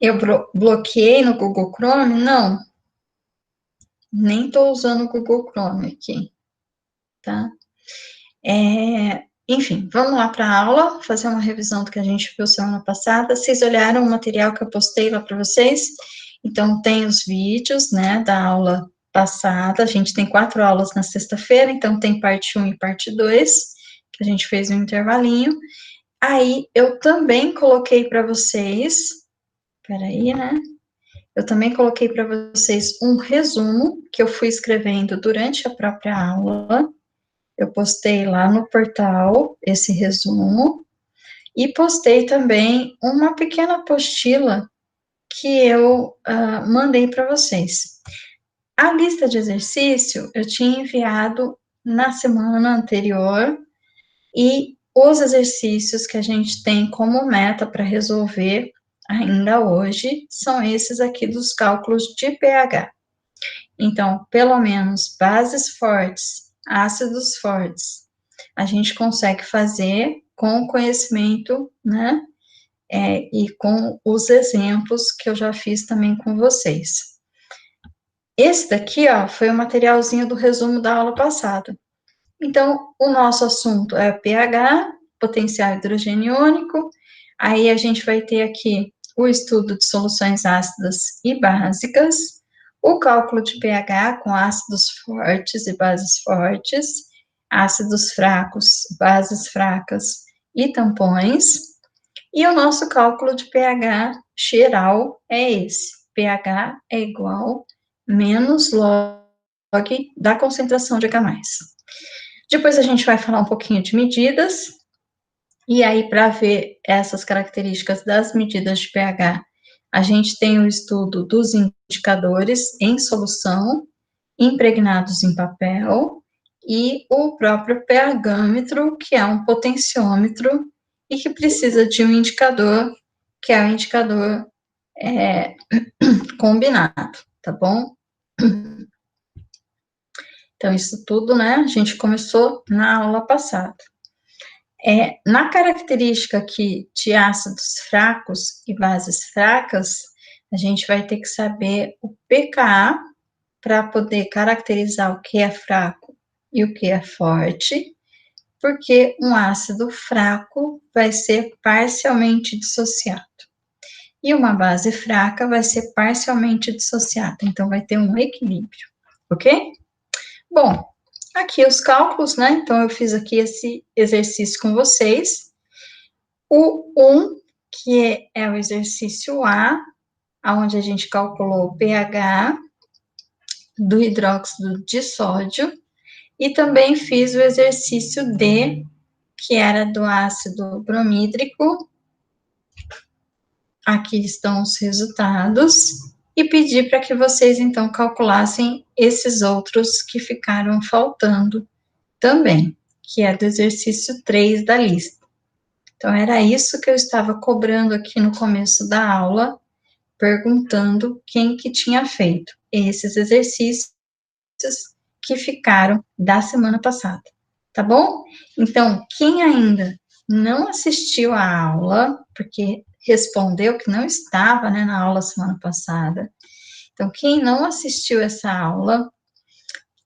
Eu bloqueei no Google Chrome? Não, nem estou usando o Google Chrome aqui, tá? Enfim, vamos lá para a aula, fazer uma revisão do que a gente viu semana passada. Vocês olharam o material que eu postei lá para vocês? Então, tem os vídeos, né, da aula passada. A gente tem 4 aulas na sexta-feira, então tem parte 1 e parte 2, que a gente fez um intervalinho. Aí, eu também coloquei para vocês, peraí, né? Eu também coloquei para vocês um resumo que eu fui escrevendo durante a própria aula. Eu postei lá no portal esse resumo e postei também uma pequena apostila que eu mandei para vocês. A lista de exercício eu tinha enviado na semana anterior e os exercícios que a gente tem como meta para resolver ainda hoje são esses aqui dos cálculos de pH. Então, pelo menos bases fortes, ácidos fortes, a gente consegue fazer com o conhecimento, né? E com os exemplos que eu já fiz também com vocês. Esse daqui, ó, foi o materialzinho do resumo da aula passada. Então, o nosso assunto é pH, potencial hidrogeniônico, aí a gente vai ter aqui o estudo de soluções ácidas e básicas, o cálculo de pH com ácidos fortes e bases fortes, ácidos fracos, bases fracas e tampões, e o nosso cálculo de pH geral é esse, pH é igual menos log da concentração de H+. Depois a gente vai falar um pouquinho de medidas, e aí para ver essas características das medidas de pH, a gente tem o estudo dos indicadores em solução, impregnados em papel, e o próprio pHmetro, que é um potenciômetro, e que precisa de um indicador, que é o indicador combinado, tá bom? Então, isso tudo, né, a gente começou na aula passada. Na característica aqui de ácidos fracos e bases fracas, a gente vai ter que saber o pKa para poder caracterizar o que é fraco e o que é forte, porque um ácido fraco vai ser parcialmente dissociado. E uma base fraca vai ser parcialmente dissociada, então vai ter um equilíbrio, ok? Bom, aqui os cálculos, né? Então, eu fiz aqui esse exercício com vocês. O 1, que é o exercício A, onde a gente calculou o pH do hidróxido de sódio, e também fiz o exercício D, que era do ácido bromídrico. Aqui estão os resultados, e pedi para que vocês, então, calculassem esses outros que ficaram faltando também, que é do exercício 3 da lista. Então, era isso que eu estava cobrando aqui no começo da aula, perguntando quem que tinha feito esses exercícios que ficaram da semana passada, tá bom? Então, quem ainda não assistiu à aula, porque respondeu que não estava, né, na aula semana passada, então, quem não assistiu essa aula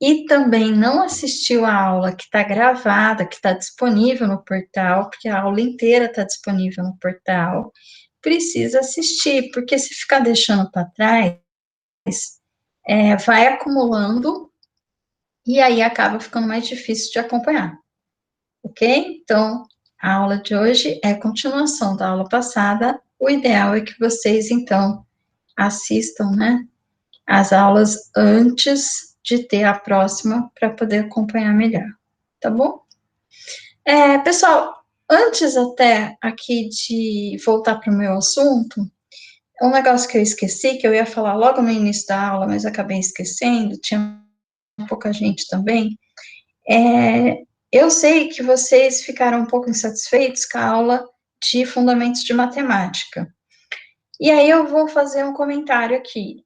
e também não assistiu a aula que está gravada, que está disponível no portal, porque a aula inteira está disponível no portal, precisa assistir, porque se ficar deixando para trás, vai acumulando e aí acaba ficando mais difícil de acompanhar, ok? Então, a aula de hoje é continuação da aula passada. O ideal é que vocês, então, assistam, né, as aulas antes de ter a próxima para poder acompanhar melhor, tá bom? Pessoal, antes até aqui de voltar para o meu assunto, um negócio que eu esqueci, que eu ia falar logo no início da aula, mas acabei esquecendo, tinha pouca gente também, eu sei que vocês ficaram um pouco insatisfeitos com a aula de fundamentos de matemática. E aí eu vou fazer um comentário aqui.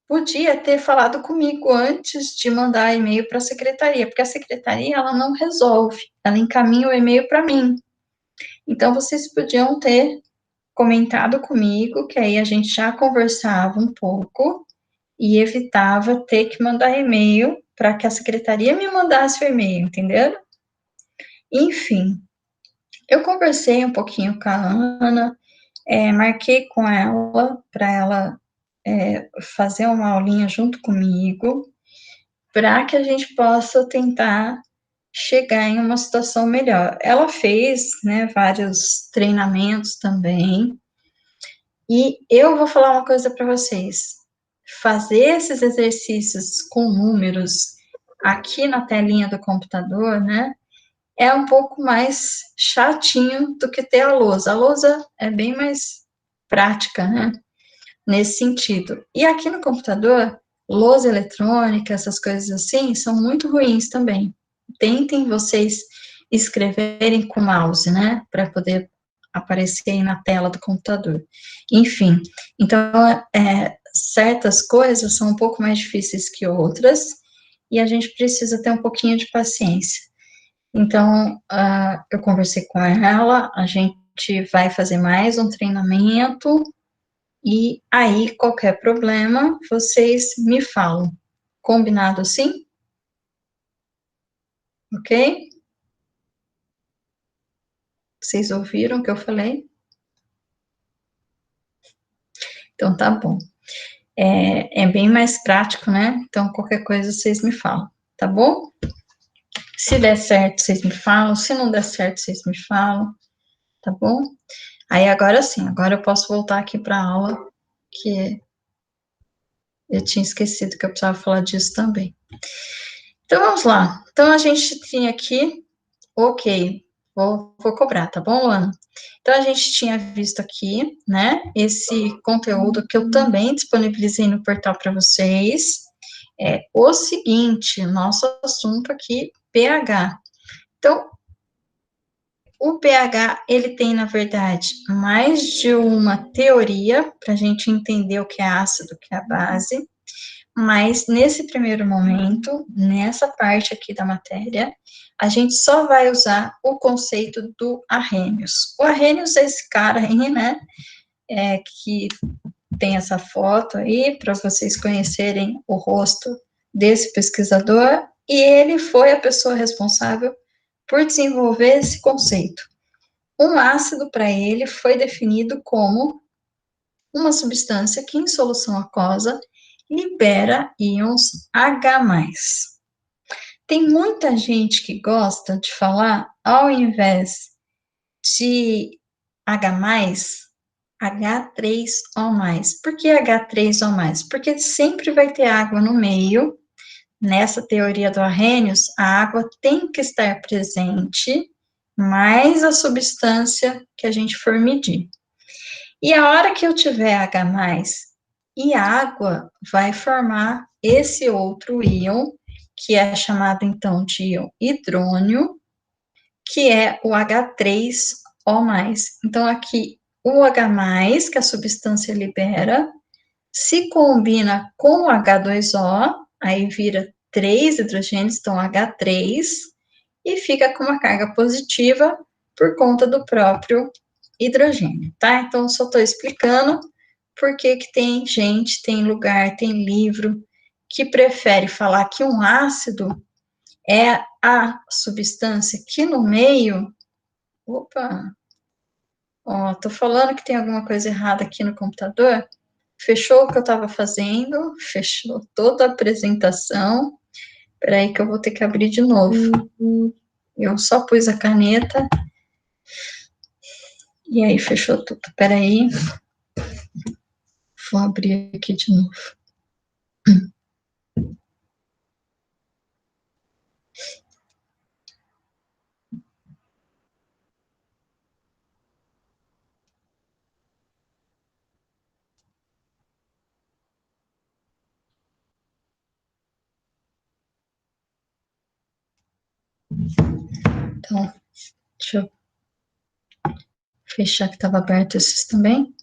Podia ter falado comigo antes de mandar e-mail para a secretaria, porque a secretaria, ela não resolve, ela encaminha o e-mail para mim. Então, vocês podiam ter comentado comigo, que aí a gente já conversava um pouco e evitava ter que mandar e-mail para que a secretaria me mandasse o e-mail, entendeu? Enfim, eu conversei um pouquinho com a Ana, marquei com ela para ela fazer uma aulinha junto comigo, para que a gente possa tentar chegar em uma situação melhor. Ela fez, né, vários treinamentos também, e eu vou falar uma coisa para vocês. Fazer esses exercícios com números aqui na telinha do computador, né, é um pouco mais chatinho do que ter a lousa. A lousa é bem mais prática, né, nesse sentido. E aqui no computador, lousa eletrônica, essas coisas assim, são muito ruins também. Tentem vocês escreverem com mouse, né, para poder aparecer aí na tela do computador. Enfim, então, certas coisas são um pouco mais difíceis que outras, e a gente precisa ter um pouquinho de paciência. Então, eu conversei com ela, a gente vai fazer mais um treinamento, e aí, qualquer problema, vocês me falam. Combinado assim? Ok? Vocês ouviram o que eu falei? Então, tá bom. É bem mais prático, né? Então, qualquer coisa, vocês me falam, tá bom? Se der certo, vocês me falam. Se não der certo, vocês me falam, tá bom? Aí, agora sim, agora eu posso voltar aqui para a aula, que eu tinha esquecido que eu precisava falar disso também. Então, vamos lá. Então, a gente tinha aqui, ok, vou cobrar, tá bom, Luana? Então, a gente tinha visto aqui, né, esse conteúdo que eu também disponibilizei no portal para vocês. É o seguinte, nosso assunto aqui, pH. Então, o pH, ele tem, na verdade, mais de uma teoria para a gente entender o que é ácido, o que é base, mas nesse primeiro momento, nessa parte aqui da matéria, a gente só vai usar o conceito do Arrhenius. O Arrhenius é esse cara aí, né, que tem essa foto aí, para vocês conhecerem o rosto desse pesquisador, e ele foi a pessoa responsável por desenvolver esse conceito. Um ácido, para ele, foi definido como uma substância que, em solução aquosa, libera íons H+. Tem muita gente que gosta de falar, ao invés de H+, H3O+. Por que H3O+? Porque sempre vai ter água no meio. Nessa teoria do Arrhenius, a água tem que estar presente, mais a substância que a gente for medir. E a hora que eu tiver H+, e a água vai formar esse outro íon, que é chamado, então, de íon hidrônio, que é o H3O+. Então, aqui, o H+, que a substância libera, se combina com o H2O, aí vira 3 hidrogênios, então H3, e fica com uma carga positiva por conta do próprio hidrogênio, tá? Então, só estou explicando por que tem gente, tem lugar, tem livro que prefere falar que um ácido é a substância que no meio... Opa! Ó, tô falando que tem alguma coisa errada aqui no computador. Fechou o que eu estava fazendo, fechou toda a apresentação. Espera aí que eu vou ter que abrir de novo. Eu só pus a caneta e aí fechou tudo. Espera aí. Vou abrir aqui de novo. Então, deixa eu fechar que estava aberto esses também.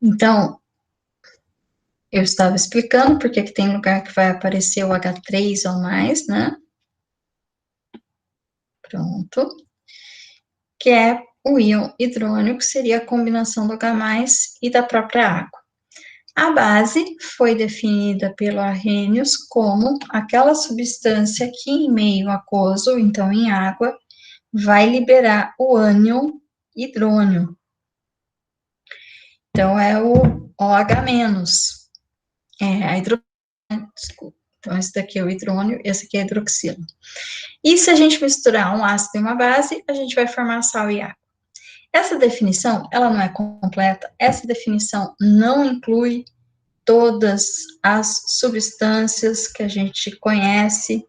Então, eu estava explicando porque que tem lugar que vai aparecer o H3 ou mais, né? Pronto. Que é o íon hidrônio, que seria a combinação do H+, e da própria água. A base foi definida pelo Arrhenius como aquela substância que em meio aquoso, então em água, vai liberar o ânion hidrônio. Então, é o OH-, a desculpa. Então, esse daqui é o hidrônio, esse aqui é a hidroxila. E se a gente misturar um ácido e uma base, a gente vai formar sal e água. Essa definição, ela não é completa, essa definição não inclui todas as substâncias que a gente conhece,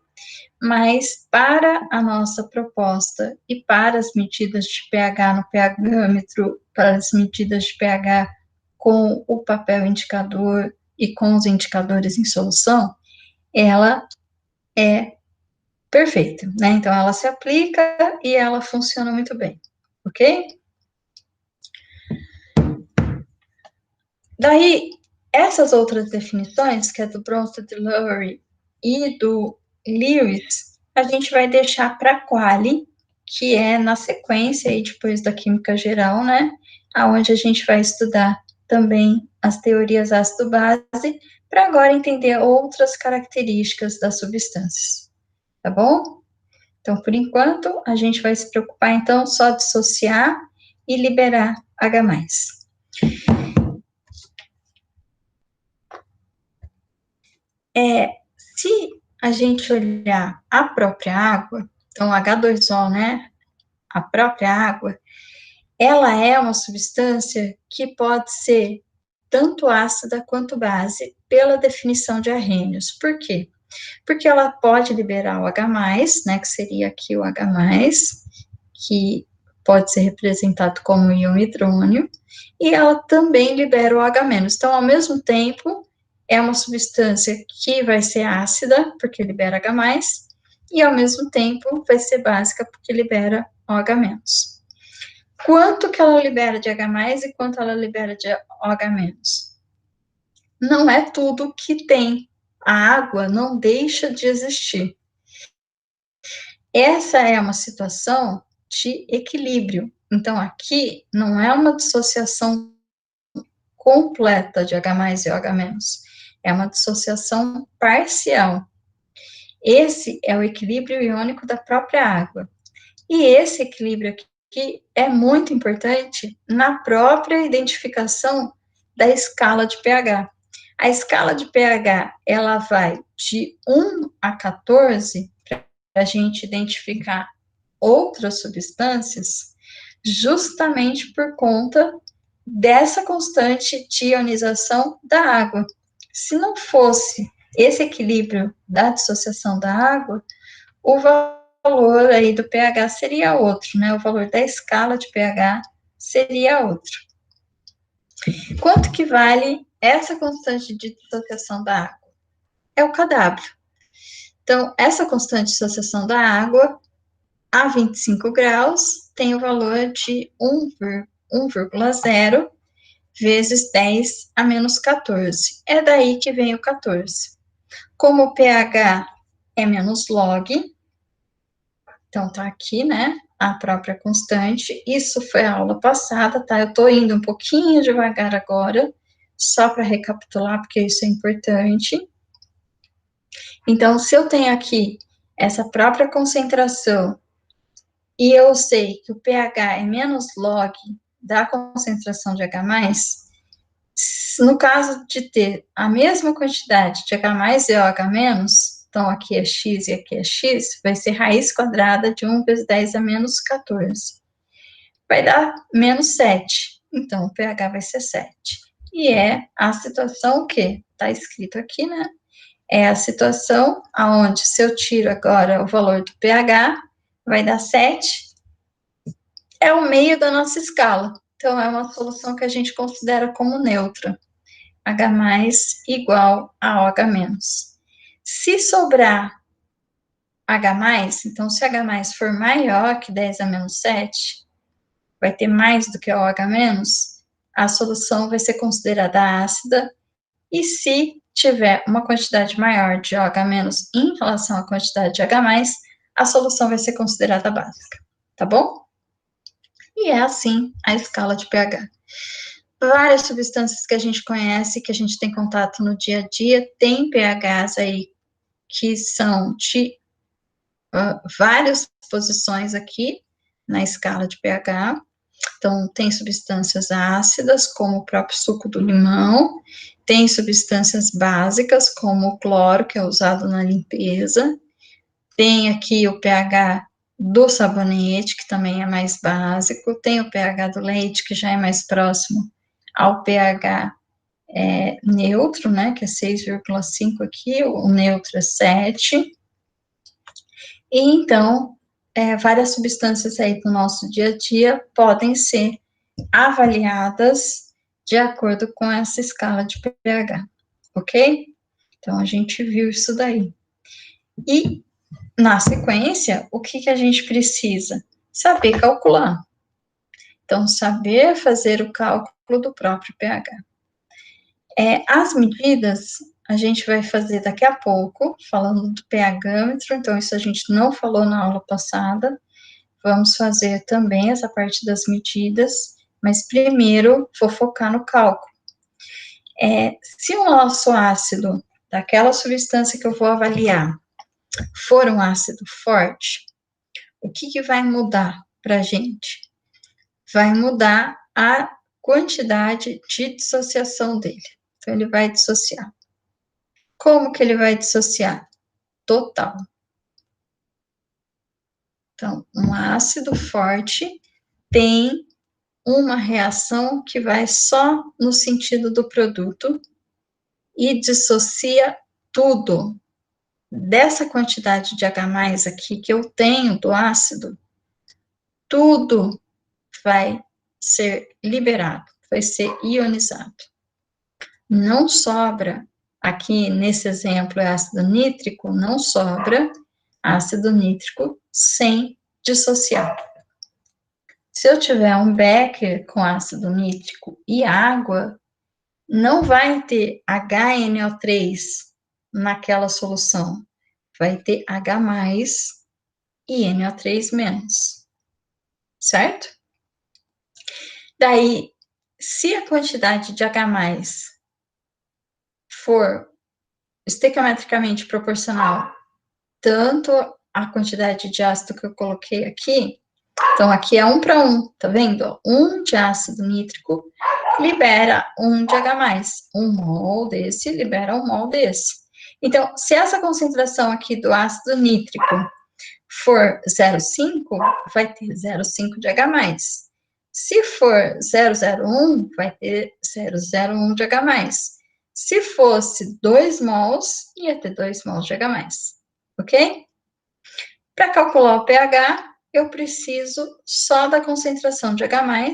mas para a nossa proposta e para as medidas de pH no pHmetro, para as medidas de pH com o papel indicador e com os indicadores em solução, ela é perfeita, né? Então, ela se aplica e ela funciona muito bem, ok? Daí, essas outras definições, que é do Bronsted, Lowry e do Lewis, a gente vai deixar para a quali, que é na sequência aí depois da química geral, né? Aonde a gente vai estudar também as teorias ácido-base, para agora entender outras características das substâncias, tá bom? Então, por enquanto, a gente vai se preocupar, então, só dissociar e liberar H+. Se a gente olhar a própria água, então H2O, né, a própria água, ela é uma substância que pode ser tanto ácida quanto base, pela definição de Arrhenius. Por quê? Porque ela pode liberar o H+, né, que seria aqui o H+, que pode ser representado como íon hidrônio, e ela também libera o H-. Então, ao mesmo tempo, é uma substância que vai ser ácida, porque libera H+, e ao mesmo tempo vai ser básica, porque libera OH-. Quanto que ela libera de H+, e quanto ela libera de OH-? Não é tudo que tem. A água não deixa de existir. Essa é uma situação de equilíbrio. Então, aqui não é uma dissociação completa de H+ e OH-, é uma dissociação parcial. Esse é o equilíbrio iônico da própria água. E esse equilíbrio aqui é muito importante na própria identificação da escala de pH. A escala de pH, ela vai de 1 a 14, para a gente identificar outras substâncias, justamente por conta dessa constante de ionização da água. Se não fosse esse equilíbrio da dissociação da água, o valor aí do pH seria outro, né? O valor da escala de pH seria outro. Quanto que vale essa constante de dissociação da água? É o kW. Então, essa constante de dissociação da água, a 25 graus, tem o valor de 1,0 vezes 10 a menos 14. É daí que vem o 14. Como o pH é menos log, então tá aqui, né, a própria constante. Isso foi a aula passada, tá? Eu tô indo um pouquinho devagar agora, só para recapitular, porque isso é importante. Então, se eu tenho aqui essa própria concentração e eu sei que o pH é menos log da concentração de H+, no caso de ter a mesma quantidade de H+ e OH-, então aqui é x e aqui é x, vai ser raiz quadrada de 1 vezes 10 a menos 14. Vai dar menos 7, então o pH vai ser 7. E é a situação que está escrito aqui, né? É a situação onde, se eu tiro agora o valor do pH, vai dar 7, é o meio da nossa escala. Então, é uma solução que a gente considera como neutra. H+ igual a OH-. Se sobrar H+, então se H+ for maior que 10 a menos 7, vai ter mais do que OH-, a solução vai ser considerada ácida, e se tiver uma quantidade maior de OH- em relação à quantidade de H+, a solução vai ser considerada básica, tá bom? E é assim a escala de pH. Várias substâncias que a gente conhece, que a gente tem contato no dia a dia, tem pHs aí que são de várias posições aqui na escala de pH. Então, tem substâncias ácidas, como o próprio suco do limão, tem substâncias básicas, como o cloro, que é usado na limpeza, tem aqui o pH do sabonete, que também é mais básico, tem o pH do leite, que já é mais próximo ao pH neutro, né, que é 6,5 aqui, o neutro é 7, e então, várias substâncias aí do nosso dia a dia podem ser avaliadas de acordo com essa escala de pH, ok? Então, a gente viu isso daí. E, na sequência, o que a gente precisa? Saber calcular. Então, saber fazer o cálculo do próprio pH. As medidas, a gente vai fazer daqui a pouco, falando do pHmetro, então isso a gente não falou na aula passada. Vamos fazer também essa parte das medidas, mas primeiro vou focar no cálculo. Se o nosso ácido, daquela substância que eu vou avaliar, for um ácido forte, o que vai mudar para a gente? Vai mudar a quantidade de dissociação dele. Então, ele vai dissociar. Como que ele vai dissociar? Total. Então, um ácido forte tem uma reação que vai só no sentido do produto e dissocia tudo. Dessa quantidade de H+ aqui que eu tenho do ácido, tudo vai ser liberado, vai ser ionizado. Não sobra, aqui nesse exemplo é ácido nítrico, não sobra ácido nítrico sem dissociar. Se eu tiver um becker com ácido nítrico e água, não vai ter HNO3 naquela solução, vai ter H+ e NO3-, certo? Daí, se a quantidade de H+ for estequiometricamente proporcional tanto à quantidade de ácido que eu coloquei aqui, então aqui é 1 para 1, tá vendo? 1 de ácido nítrico libera 1 de H+. 1 mol desse libera 1 mol desse. Então, se essa concentração aqui do ácido nítrico for 0,5, vai ter 0,5 de H+. Se for 0,01, vai ter 0,01 de H+. Se fosse 2 mols, ia ter 2 mols de H+, ok? Para calcular o pH, eu preciso só da concentração de H+.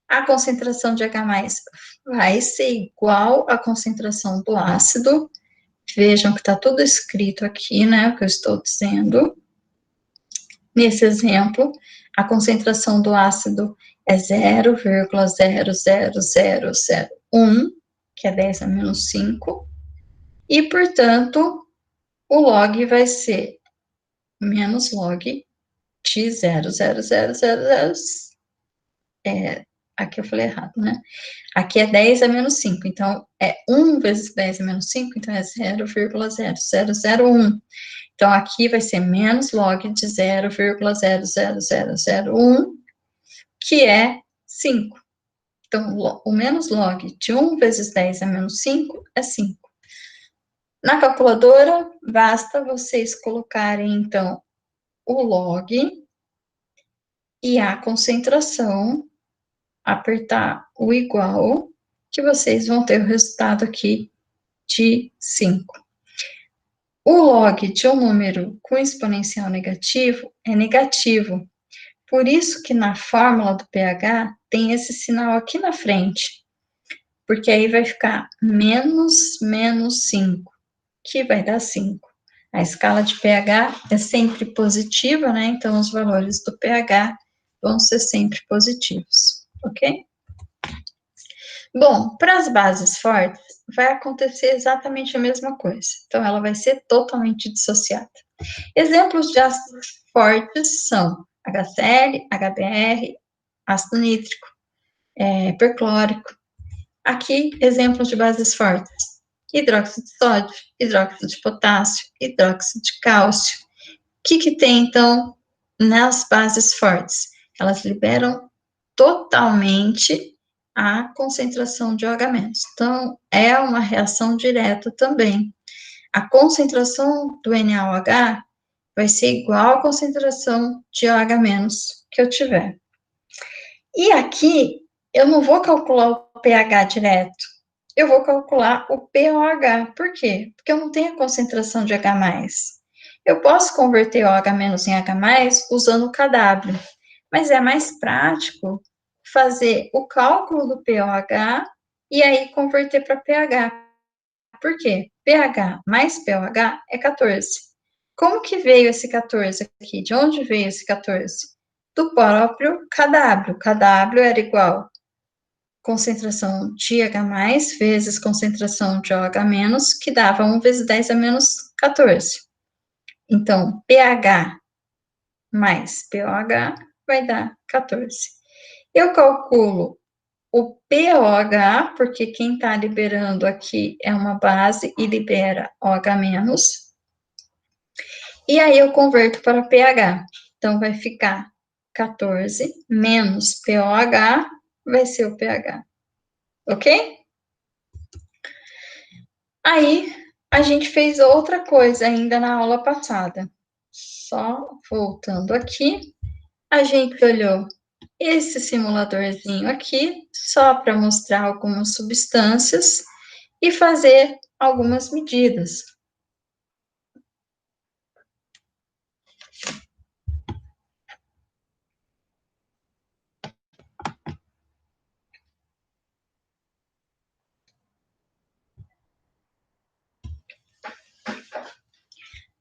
A concentração de H+ vai ser igual à concentração do ácido. Vejam que está tudo escrito aqui, né, o que eu estou dizendo. Nesse exemplo, a concentração do ácido é 0,00001, que é 10⁻⁵, e, portanto, o log vai ser menos log de 0,0000, aqui eu falei errado, né? Aqui é 10⁻⁵, então, é 1 vezes 10⁻⁵, então é 0,0001. Então, aqui vai ser menos log de 0,00001, que é 5. Então, o menos log de 1 vezes 10⁻⁵ é 5. Na calculadora, basta vocês colocarem, então, o log e a concentração, apertar o igual, que vocês vão ter o resultado aqui de 5. O log de um número com exponencial negativo é negativo. Por isso que na fórmula do pH tem esse sinal aqui na frente. Porque aí vai ficar menos 5, que vai dar 5. A escala de pH é sempre positiva, né? Então, os valores do pH vão ser sempre positivos, ok? Bom, para as bases fortes, vai acontecer exatamente a mesma coisa. Então, ela vai ser totalmente dissociada. Exemplos de ácidos fortes são HCl, HBr, ácido nítrico, perclórico. Aqui, exemplos de bases fortes: hidróxido de sódio, hidróxido de potássio, hidróxido de cálcio. O que tem, então, nas bases fortes? Elas liberam totalmente a concentração de OH-. Então, é uma reação direta também. A concentração do NaOH vai ser igual à concentração de OH- que eu tiver. E aqui, eu não vou calcular o pH direto, eu vou calcular o pOH. Por quê? Porque eu não tenho a concentração de H+. Eu posso converter OH- em H+, usando o KW, mas é mais prático fazer o cálculo do pOH e aí converter para pH. Por quê? pH mais pOH é 14. Como que veio esse 14 aqui? De onde veio esse 14? Do próprio KW. KW era igual concentração de H+, vezes concentração de OH-, que dava 1 vezes 10 a menos 14. Então, pH mais pOH vai dar 14. Eu calculo o pOH, porque quem está liberando aqui é uma base e libera OH-. E aí eu converto para pH. Então, vai ficar 14 menos pOH, vai ser o pH. Ok? Aí, a gente fez outra coisa ainda na aula passada. Só voltando aqui, a gente olhou esse simuladorzinho aqui, só para mostrar algumas substâncias e fazer algumas medidas.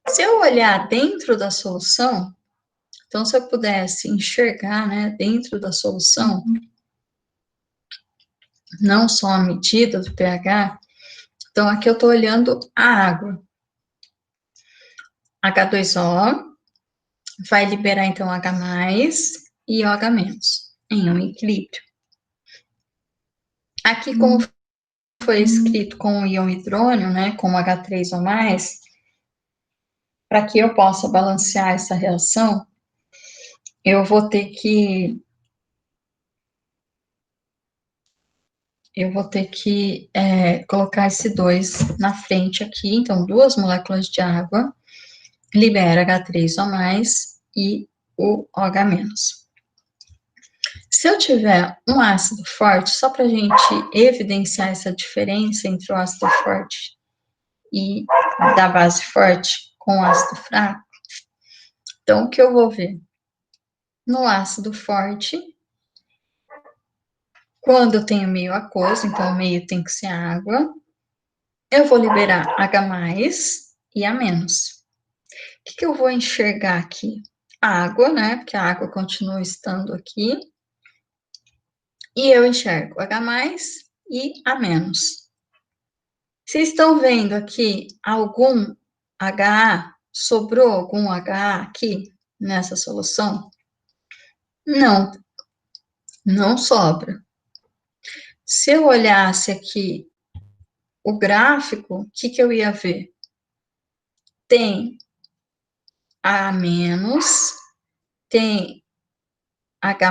Se eu olhar dentro da solução, então, se eu pudesse enxergar, né, dentro da solução, não só a medida do pH, então aqui eu estou olhando a água. H2O vai liberar, então, H+, e OH- em um equilíbrio. Aqui, como foi escrito com o íon hidrônio, né, com H3 ou mais, para que eu possa balancear essa reação, eu vou ter que colocar esse 2 na frente aqui, então, 2 moléculas de água, libera H3 ou mais e o OH-. Se eu tiver um ácido forte, só para a gente evidenciar essa diferença entre o ácido forte e da base forte com o ácido fraco, então, o que eu vou ver? No ácido forte, quando eu tenho meio aquoso, então o meio tem que ser água, eu vou liberar H+ e A-. O que eu vou enxergar aqui? Água, né? Porque a água continua estando aqui. E eu enxergo H+ e A-. Vocês estão vendo aqui algum HA? Sobrou algum HA aqui nessa solução? Não, não sobra. Se eu olhasse aqui o gráfico, o que eu ia ver? Tem A-, tem H+,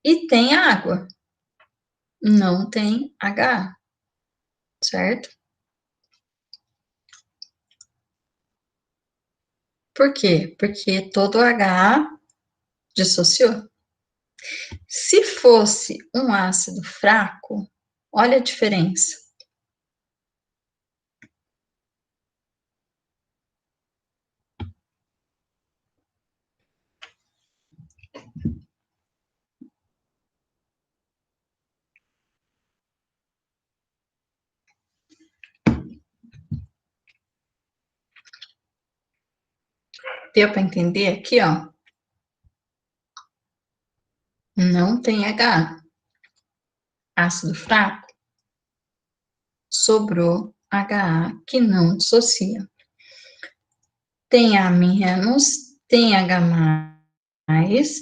e tem água. Não tem H, certo? Por quê? Porque todo H dissociou. Se fosse um ácido fraco, olha a diferença. Deu para entender aqui, ó? Não tem H. Ácido fraco. Sobrou HA que não dissocia. Tem A-, tem H+,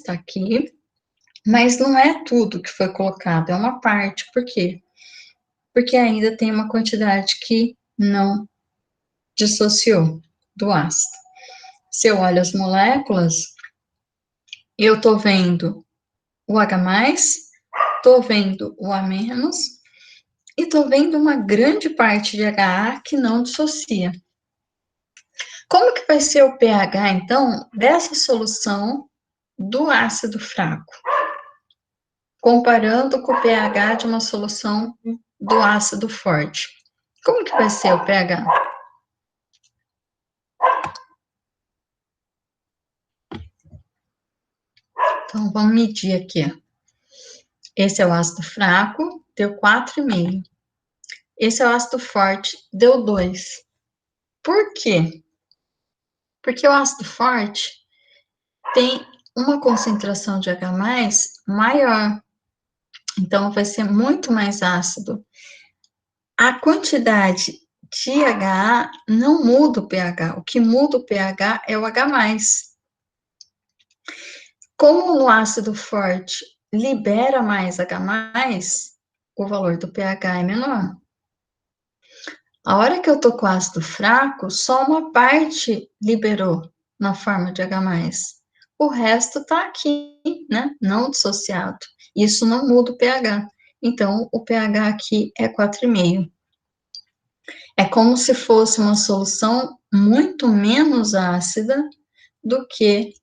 tá aqui, mas não é tudo que foi colocado, é uma parte. Por quê? Porque ainda tem uma quantidade que não dissociou do ácido. Se eu olho as moléculas, eu estou vendo o H+, estou vendo o A-, e estou vendo uma grande parte de HA que não dissocia. Como que vai ser o pH, então, dessa solução do ácido fraco? Comparando com o pH de uma solução do ácido forte. Como que vai ser o pH? Então, vamos medir aqui. Esse é o ácido fraco, deu 4,5. Esse é o ácido forte, deu 2. Por quê? Porque o ácido forte tem uma concentração de H+ maior. Então, vai ser muito mais ácido. A quantidade de HA não muda o pH. O que muda o pH é o H+. Como no ácido forte libera mais H+, o valor do pH é menor. A hora que eu tô com ácido fraco, só uma parte liberou na forma de H+. O resto tá aqui, né? Não dissociado. Isso não muda o pH. Então, o pH aqui é 4,5. É como se fosse uma solução muito menos ácida do que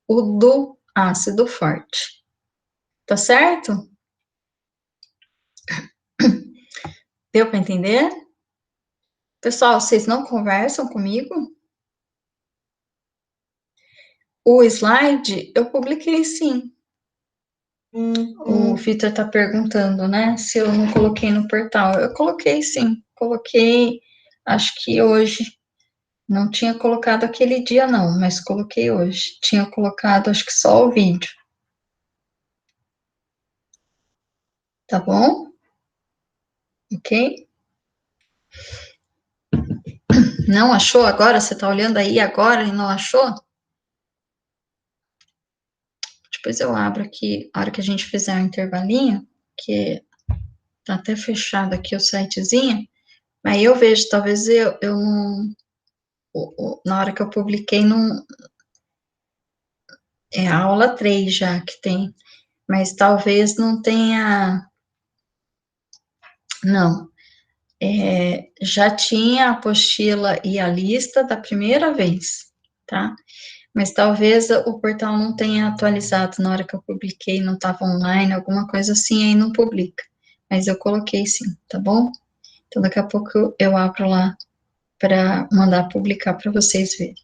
o do ácido forte. Tá certo? Deu para entender? Pessoal, vocês não conversam comigo? O slide eu publiquei sim. O Vitor tá perguntando, né, se eu não coloquei no portal. Eu coloquei sim, coloquei, acho que hoje. Não tinha colocado aquele dia não, mas coloquei hoje. Tinha colocado, acho que só o vídeo. Tá bom? Ok? Não achou agora? Você tá olhando aí agora e não achou? Depois eu abro aqui, a hora que a gente fizer um intervalinho, que tá até fechado aqui o sitezinho, aí eu vejo, talvez eu não, na hora que eu publiquei, não, é a aula 3 já que tem, mas talvez não tenha, não, já tinha a apostila e a lista da primeira vez, tá? Mas talvez o portal não tenha atualizado na hora que eu publiquei, não estava online, alguma coisa assim, aí não publica. Mas eu coloquei sim, tá bom? Então daqui a pouco eu abro lá para mandar publicar para vocês verem.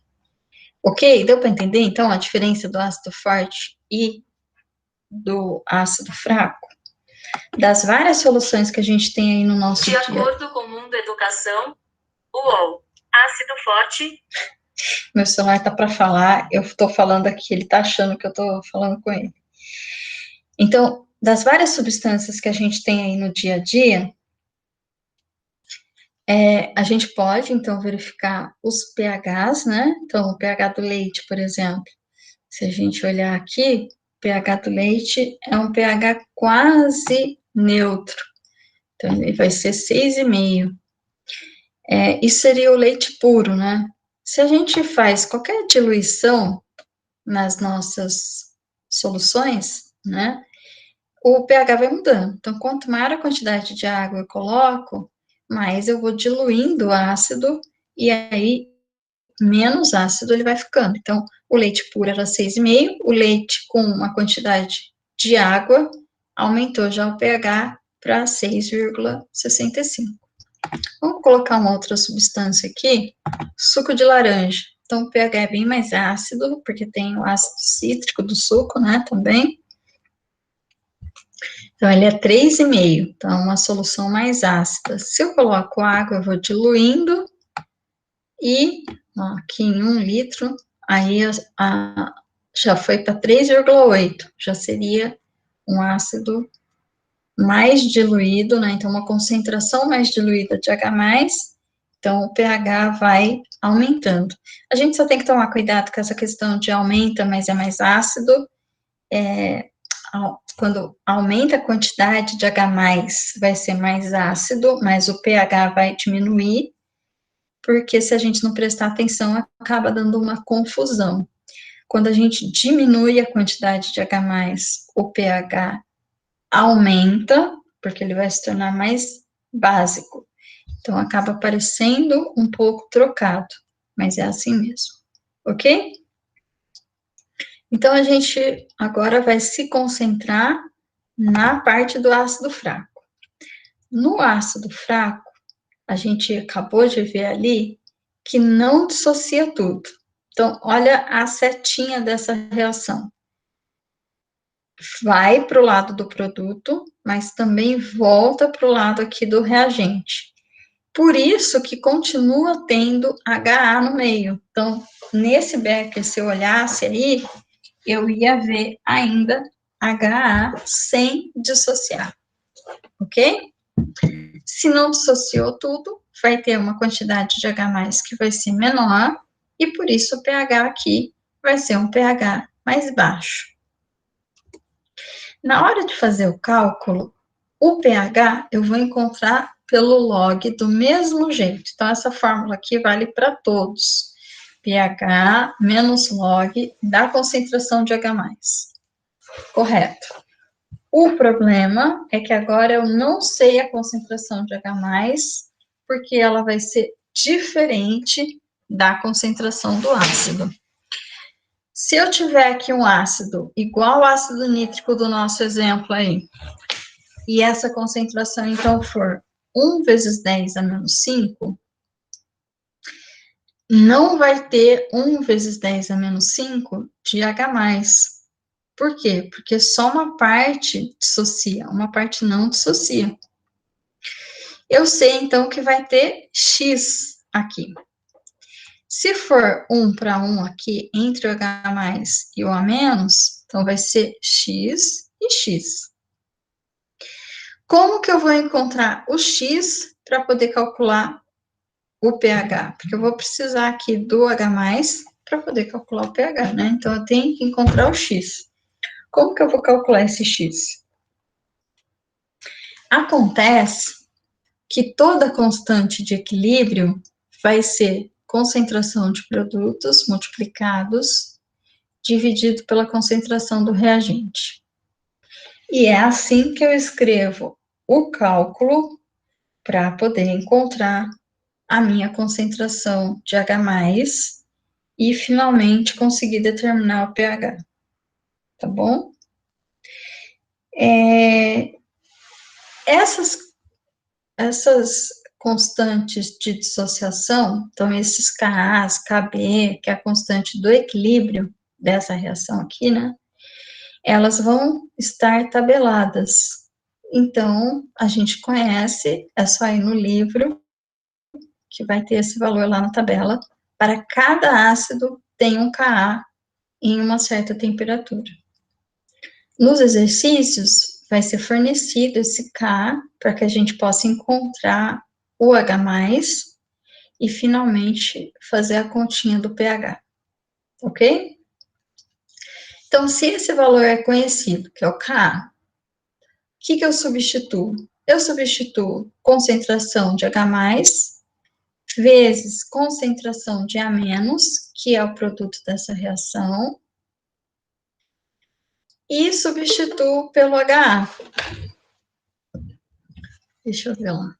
Ok? Deu para entender então a diferença do ácido forte e do ácido fraco? Das várias soluções que a gente tem aí no nosso dia. De acordo com o Mundo Educação, UOL, ácido forte. Meu celular tá para falar, eu estou falando aqui, ele tá achando que eu estou falando com ele. Então, das várias substâncias que a gente tem aí no dia a dia, a gente pode, então, verificar os pHs, né? Então, o pH do leite, por exemplo, se a gente olhar aqui, o pH do leite é um pH quase neutro. Então, ele vai ser 6,5. Isso seria o leite puro, né? Se a gente faz qualquer diluição nas nossas soluções, né? O pH vai mudando. Então, quanto maior a quantidade de água eu coloco, mais eu vou diluindo o ácido, e aí menos ácido ele vai ficando. Então, o leite puro era 6,5, o leite com uma quantidade de água aumentou já o pH para 6,65. Vamos colocar uma outra substância aqui, suco de laranja. Então, o pH é bem mais ácido, porque tem o ácido cítrico do suco, né, também. Então, ele é 3,5, então, é uma solução mais ácida. Se eu coloco água, eu vou diluindo, e ó, aqui em 1 litro, aí já foi para 3,8, já seria um ácido mais diluído, né, então, uma concentração mais diluída de H+, então, o pH vai aumentando. A gente só tem que tomar cuidado com essa questão de aumenta, mas é mais ácido, quando aumenta a quantidade de H+, vai ser mais ácido, mas o pH vai diminuir, porque se a gente não prestar atenção, acaba dando uma confusão. Quando a gente diminui a quantidade de H+, o pH aumenta, porque ele vai se tornar mais básico. Então, acaba parecendo um pouco trocado, mas é assim mesmo, ok? Então, a gente agora vai se concentrar na parte do ácido fraco. No ácido fraco, a gente acabou de ver ali que não dissocia tudo. Então, olha a setinha dessa reação. Vai para o lado do produto, mas também volta para o lado aqui do reagente. Por isso que continua tendo HA no meio. Então, nesse becker, se eu olhasse aí, eu ia ver ainda HA sem dissociar, ok? Se não dissociou tudo, vai ter uma quantidade de H+, que vai ser menor, e por isso o pH aqui vai ser um pH mais baixo. Na hora de fazer o cálculo, o pH eu vou encontrar pelo log do mesmo jeito. Então, essa fórmula aqui vale para todos. pH menos log da concentração de H+. Correto. O problema é que agora eu não sei a concentração de H+, porque ela vai ser diferente da concentração do ácido. Se eu tiver aqui um ácido igual ao ácido nítrico do nosso exemplo aí, e essa concentração, então, for 1 vezes 10 a menos 5, não vai ter 1 vezes 10 a menos 5 de H+. Por quê? Porque só uma parte dissocia, uma parte não dissocia. Eu sei, então, que vai ter X aqui. Se for 1 para 1 aqui, entre o H+ e o A-, então vai ser X e X. Como que eu vou encontrar o X para poder calcular o pH? Porque eu vou precisar aqui do H+ para poder calcular o pH, né? Então, eu tenho que encontrar o X. Como que eu vou calcular esse X? Acontece que toda constante de equilíbrio vai ser concentração de produtos multiplicados dividido pela concentração do reagente. E é assim que eu escrevo o cálculo para poder encontrar a minha concentração de H+, e finalmente conseguir determinar o pH. Tá bom? Essas constantes de dissociação, então esses Kas, Kb, que é a constante do equilíbrio dessa reação aqui, né? Elas vão estar tabeladas. Então, a gente conhece, é só ir no livro, que vai ter esse valor lá na tabela. Para cada ácido tem um Ka em uma certa temperatura. Nos exercícios, vai ser fornecido esse K para que a gente possa encontrar o H+, e finalmente fazer a continha do pH, ok? Então, se esse valor é conhecido, que é o Ka, o que eu substituo? Eu substituo concentração de H+, vezes concentração de A-, que é o produto dessa reação, e substituo pelo HA. Deixa eu ver lá.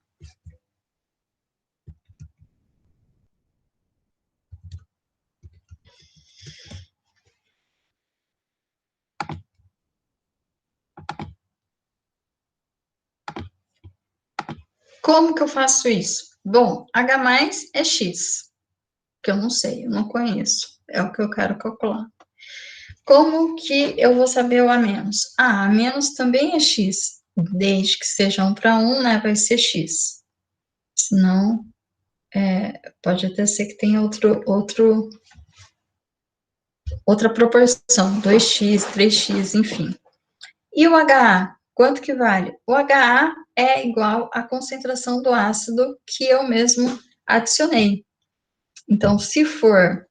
Como que eu faço isso? Bom, H+ é X, que eu não sei, eu não conheço, é o que eu quero calcular. Como que eu vou saber o A-? A menos também é X, desde que seja 1 para 1, né, vai ser X. Senão, pode até ser que tenha outra proporção, 2x, 3x, enfim. E o HA, quanto que vale? O HA é igual à concentração do ácido que eu mesmo adicionei. Então, se for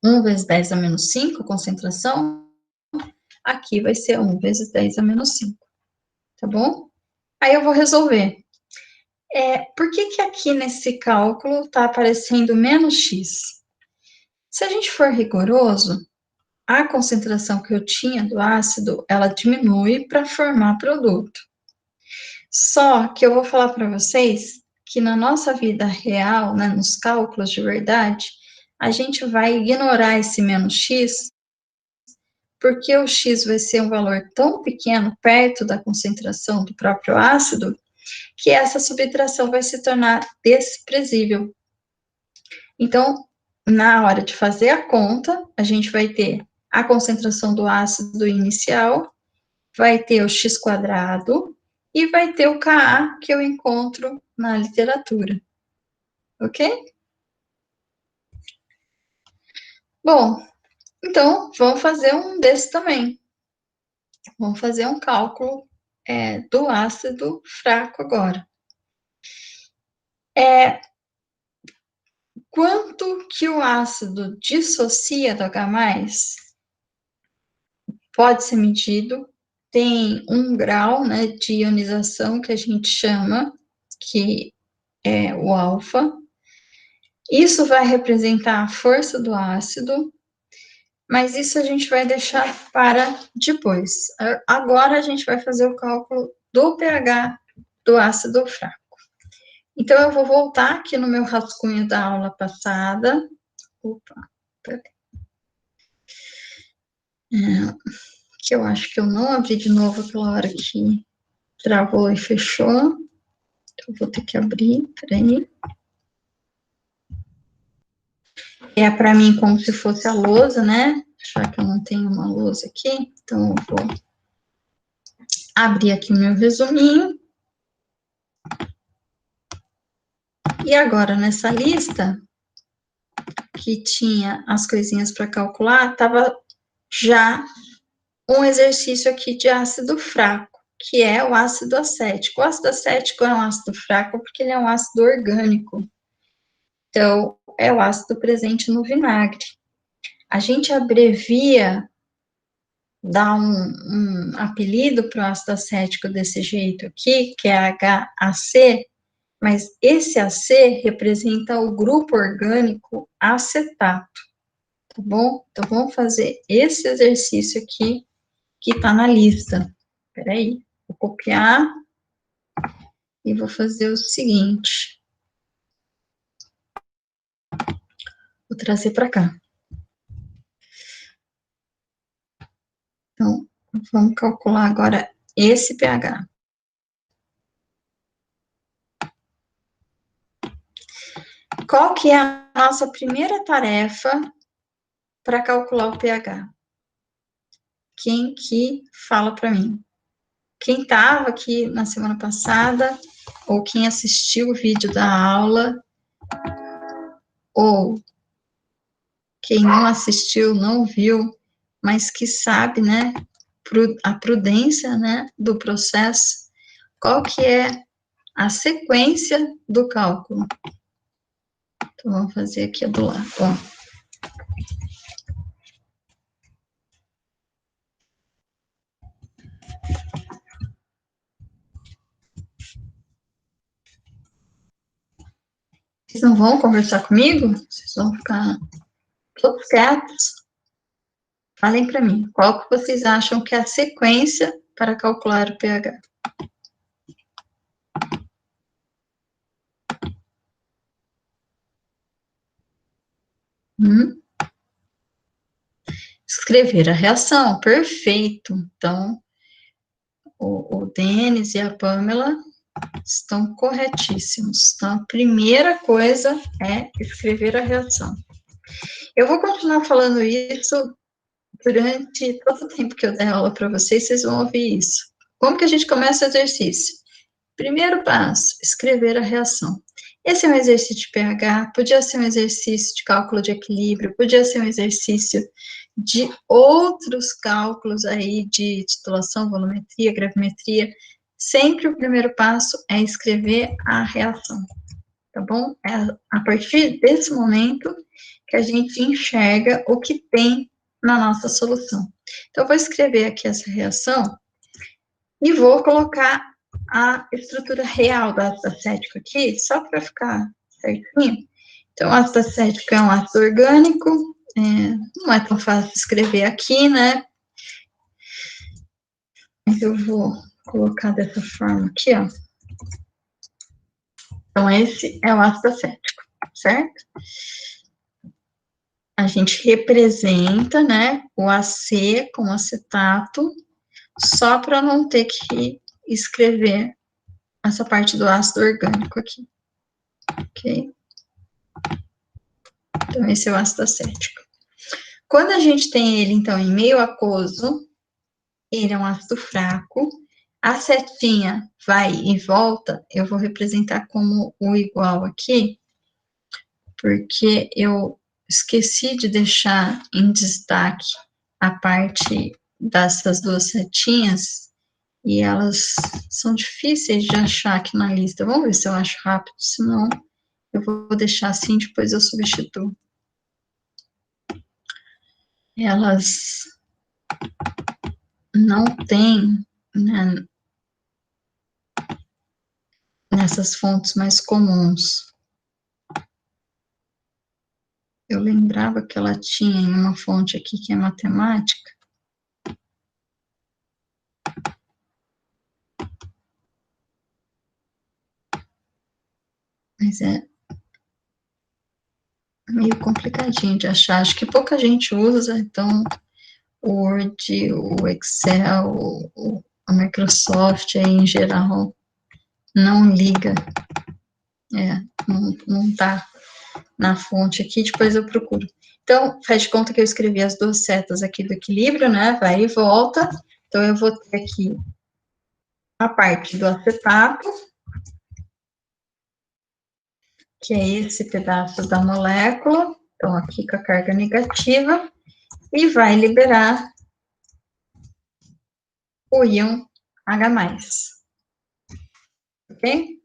1 vezes 10 a menos 5, concentração, aqui vai ser 1 vezes 10 a menos 5, tá bom? Aí eu vou resolver. Por que aqui nesse cálculo está aparecendo menos x? Se a gente for rigoroso, a concentração que eu tinha do ácido, ela diminui para formar produto. Só que eu vou falar para vocês que na nossa vida real, né, nos cálculos de verdade, a gente vai ignorar esse menos x, porque o x vai ser um valor tão pequeno, perto da concentração do próprio ácido, que essa subtração vai se tornar desprezível. Então, na hora de fazer a conta, a gente vai ter a concentração do ácido inicial, vai ter o x² e vai ter o Ka que eu encontro na literatura. Ok? Bom, então, vamos fazer um desse também. Vamos fazer um cálculo do ácido fraco agora. Quanto que o ácido dissocia do H+, pode ser medido, tem um grau, né, de ionização que a gente chama, que é o alfa. Isso vai representar a força do ácido, mas isso a gente vai deixar para depois. Agora a gente vai fazer o cálculo do pH do ácido fraco. Então, eu vou voltar aqui no meu rascunho da aula passada. Opa, peraí. Que eu acho que eu não abri de novo aquela hora que travou e fechou. Então, eu vou ter que abrir, peraí. Para mim como se fosse a lousa, né? Já que eu não tenho uma lousa aqui, então eu vou abrir aqui o meu resuminho. E agora, nessa lista, que tinha as coisinhas para calcular, estava já um exercício aqui de ácido fraco, que é o ácido acético. O ácido acético é um ácido fraco porque ele é um ácido orgânico. Então, é o ácido presente no vinagre. A gente abrevia, dá um apelido para o ácido acético desse jeito aqui, que é HAC, mas esse AC representa o grupo orgânico acetato, tá bom? Então, vamos fazer esse exercício aqui, que está na lista. Peraí, vou copiar e vou fazer o seguinte. Vou trazer para cá. Então, vamos calcular agora esse pH. Qual que é a nossa primeira tarefa para calcular o pH? Quem que fala para mim? Quem estava aqui na semana passada, ou quem assistiu o vídeo da aula, ou quem não assistiu, não viu, mas que sabe, né, a prudência, né, do processo, qual que é a sequência do cálculo. Então, vamos fazer aqui do lado, ó. Vocês não vão conversar comigo? Vocês vão ficar todos quietos? Falem para mim, qual que vocês acham que é a sequência para calcular o pH? Escrever a reação, perfeito. Então, o Denis e a Pamela estão corretíssimos. Então, a primeira coisa é escrever a reação. Eu vou continuar falando isso durante todo o tempo que eu der aula para vocês, vocês vão ouvir isso. Como que a gente começa o exercício? Primeiro passo, escrever a reação. Esse é um exercício de pH, podia ser um exercício de cálculo de equilíbrio, podia ser um exercício de outros cálculos aí de titulação, volumetria, gravimetria. Sempre o primeiro passo é escrever a reação, tá bom? É a partir desse momento que a gente enxerga o que tem na nossa solução. Então, eu vou escrever aqui essa reação e vou colocar a estrutura real do ácido acético aqui, só para ficar certinho. Então, o ácido acético é um ácido orgânico, não é tão fácil escrever aqui, né? Mas eu vou colocar dessa forma aqui, ó. Então, esse é o ácido acético, certo? A gente representa, né, o AC com acetato, só para não ter que escrever essa parte do ácido orgânico aqui, ok? Então, esse é o ácido acético. Quando a gente tem ele, então, em meio aquoso, ele é um ácido fraco, a setinha vai e volta, eu vou representar como o igual aqui, porque eu esqueci de deixar em destaque a parte dessas duas setinhas, e elas são difíceis de achar aqui na lista. Vamos ver se eu acho rápido, senão eu vou deixar assim, depois eu substituo. Elas não têm, né, nessas fontes mais comuns. Eu lembrava que ela tinha em uma fonte aqui que é matemática. Mas é meio complicadinho de achar. Acho que pouca gente usa, então o Word, o Excel, a Microsoft aí em geral não liga. Não tá na fonte aqui, depois eu procuro. Então, faz de conta que eu escrevi as duas setas aqui do equilíbrio, né? Vai e volta. Então, eu vou ter aqui a parte do acetato, que é esse pedaço da molécula, então aqui com a carga negativa, e vai liberar o íon H+. Ok?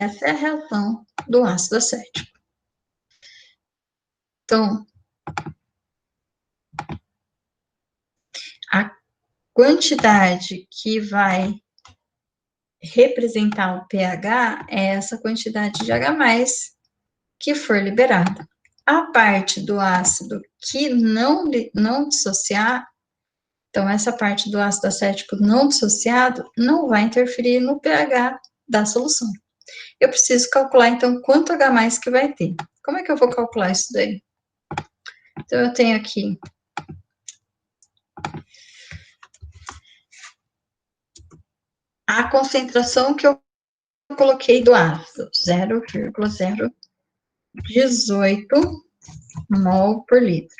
Essa é a reação do ácido acético. Então, a quantidade que vai representar o pH é essa quantidade de H+, que for liberada. A parte do ácido que não dissociar, então essa parte do ácido acético não dissociado, não vai interferir no pH da solução. Eu preciso calcular, então, quanto H+ que vai ter. Como é que eu vou calcular isso daí? Então, eu tenho aqui a concentração que eu coloquei do ácido, 0,018 mol por litro.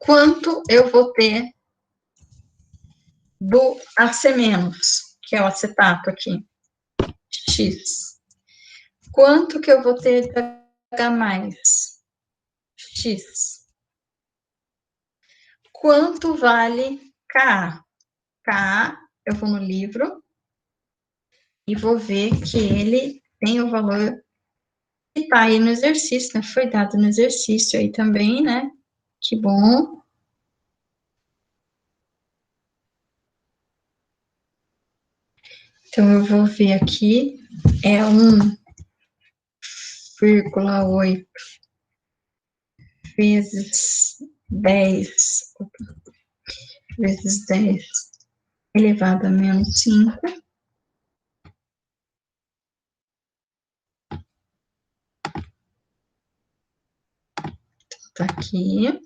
Quanto eu vou ter do AC-, que é o acetato aqui, X. Quanto que eu vou ter de H+, X. Quanto vale Ka? Ka, eu vou no livro e vou ver que ele tem o valor que está aí no exercício, né? Foi dado no exercício aí também, né? Que bom. Então, eu vou ver aqui, é 1,8 vezes 10 elevado a menos 5. Tá aqui.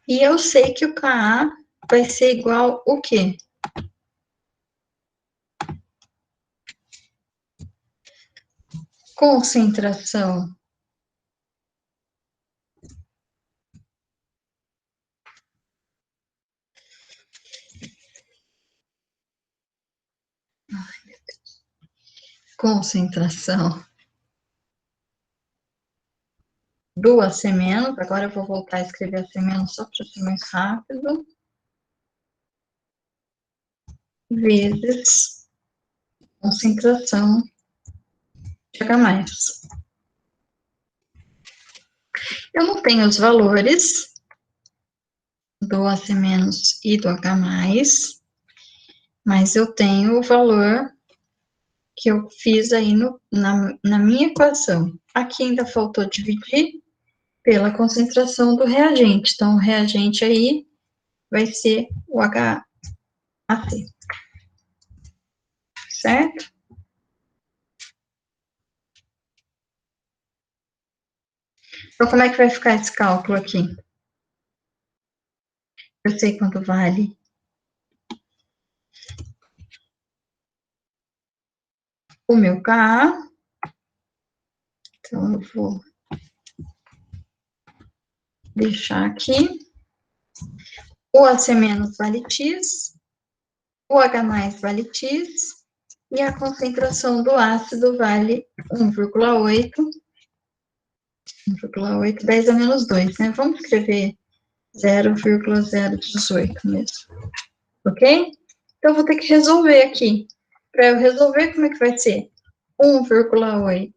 E eu sei que o Ka vai ser igual o quê? Concentração. Concentração do AC-, agora eu vou voltar a escrever AC- só para ser mais rápido. vezes concentração de H+. Eu não tenho os valores do AC- e do H+, mas eu tenho o valor que eu fiz aí na minha equação. Aqui ainda faltou dividir pela concentração do reagente. Então, o reagente aí vai ser o HAC. Certo? Então, como é que vai ficar esse cálculo aqui? Eu sei quanto vale o meu Ka. Então, eu vou deixar aqui. O AC- vale X, o H+ vale X, e a concentração do ácido vale 1,8, 10 a menos 2, né? Vamos escrever 0,018 mesmo, ok? Então, eu vou ter que resolver aqui. Para eu resolver, como é que vai ser? 1,8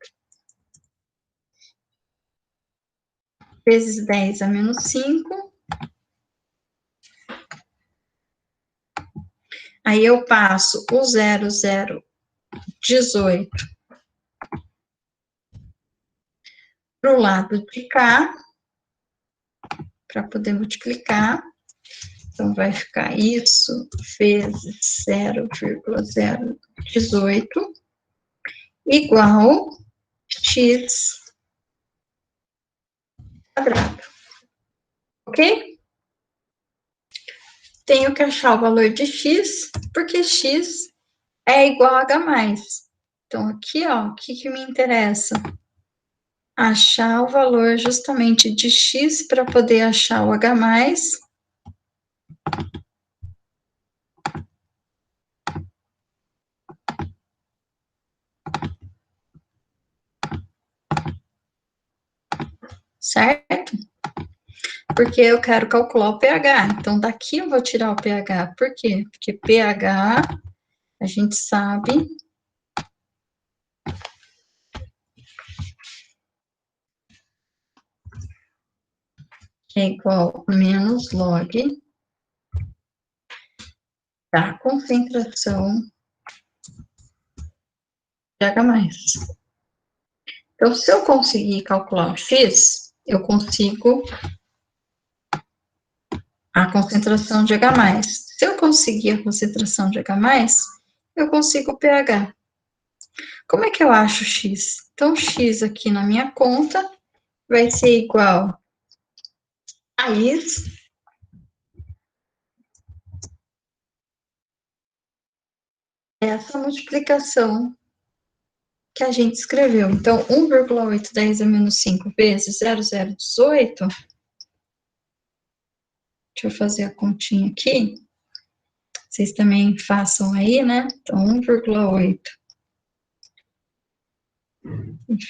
vezes 10 a menos 5. Aí eu passo o 0,018 para o lado de cá, para poder multiplicar. Então, vai ficar isso vezes 0,018 igual x quadrado. Ok? Tenho que achar o valor de x, porque x é igual a H+. Então, aqui, ó, o que me interessa? Achar o valor justamente de x para poder achar o H+. Certo? Porque eu quero calcular o pH. Então, daqui eu vou tirar o pH. Por quê? Porque pH, a gente sabe, que é igual a menos log da concentração de H+. Então, se eu conseguir calcular o x, eu consigo a concentração de H+. Se eu conseguir a concentração de H+, eu consigo o pH. Como é que eu acho x? Então, x aqui na minha conta vai ser igual a isso, essa multiplicação que a gente escreveu. Então, 1,8 10 a menos 5 vezes 0,018, deixa eu fazer a continha aqui, vocês também façam aí, né? Então, 1,8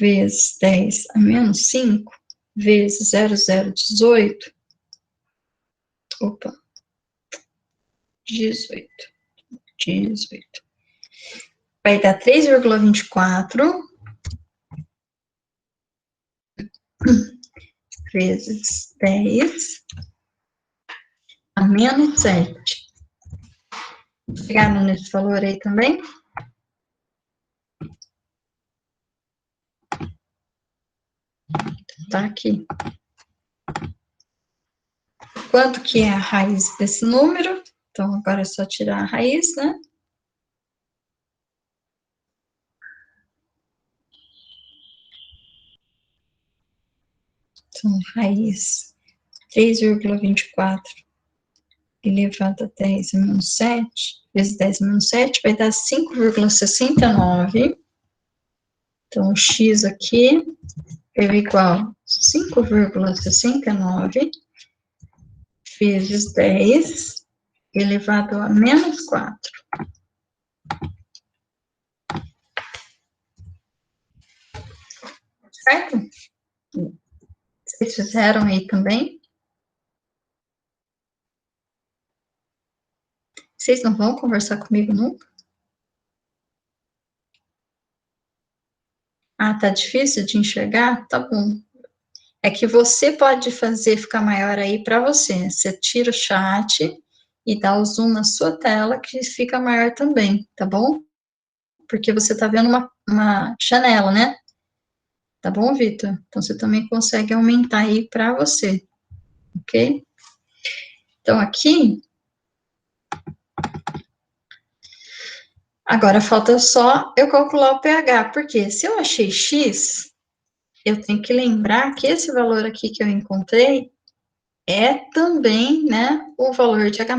vezes 10 a menos 5 vezes 0,018, opa, 18, vai dar 3,24 vezes 10 a menos 7. Chegaram nesse valor aí também? Tá aqui. Quanto que é a raiz desse número? Então, agora é só tirar a raiz, né? Então, raiz 3,24 elevado a 10 a menos 7, vezes 10 a menos 7, vai dar 5,69. Então, o x aqui é igual a 5,69 vezes 10 elevado a menos 4. Certo? Vocês fizeram aí também? Vocês não vão conversar comigo nunca? Ah, tá difícil de enxergar? Tá bom. É que você pode fazer ficar maior aí para você. Você tira o chat e dá o zoom na sua tela, que fica maior também, tá bom? Porque você tá vendo uma janela, né? Tá bom, Vitor? Então, você também consegue aumentar aí para você, ok? Então, aqui... Agora, falta só eu calcular o pH, porque se eu achei X, eu tenho que lembrar que esse valor aqui que eu encontrei é também, né, o valor de H+,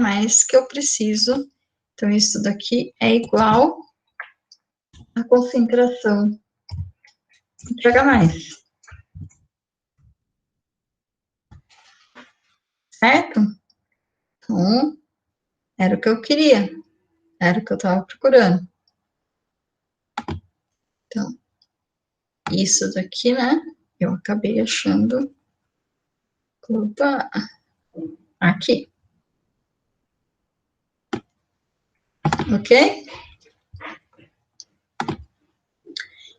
que eu preciso. Então, isso daqui é igual à concentração de H+, certo? Então, era o que eu queria, era o que eu estava procurando. Então, isso daqui, né, eu acabei achando, opa, aqui. Ok?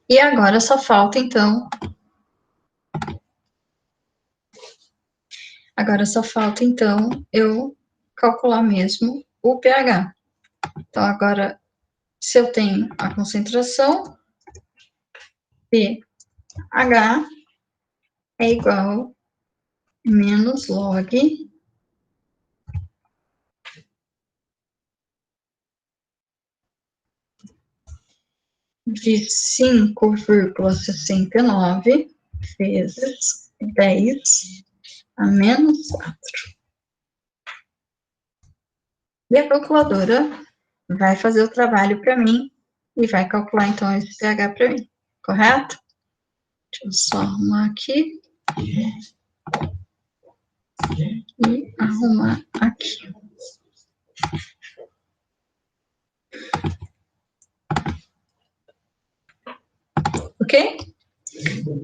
E agora só falta, então, eu calcular mesmo o pH. Então, agora, se eu tenho a concentração, pH é igual a menos log de 5,69 vezes 10 a menos 4. E a calculadora vai fazer o trabalho para mim e vai calcular, então, esse pH para mim, correto? Deixa eu só arrumar aqui. E arrumar aqui. Ok?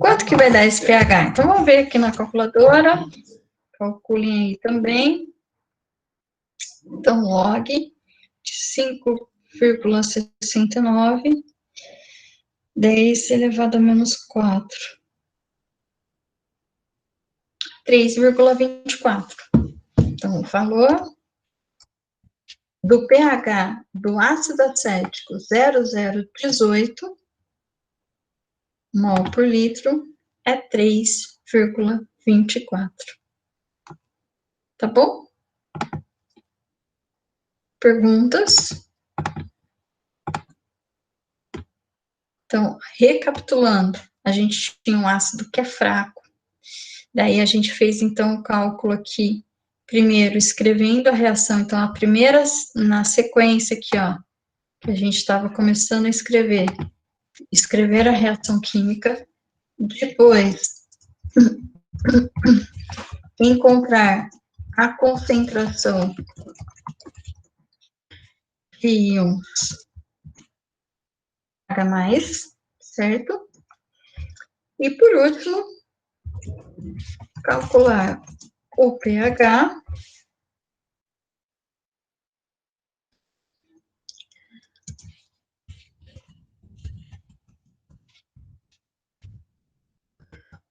Quanto que vai dar esse pH? Então, vamos ver aqui na calculadora. Calculem aí também. Então, log de 5,69, 10 elevado a menos 4. 3,24. Então, o valor do pH do ácido acético 0,018 mol por litro é 3,24. Tá bom? Perguntas? Então, recapitulando, a gente tinha um ácido que é fraco. Daí a gente fez, então, o cálculo aqui, primeiro escrevendo a reação. Então, a primeira, na sequência aqui, ó, que a gente estava começando a escrever a reação química. Depois, encontrar a concentração de íons H+, certo? E, por último, calcular o pH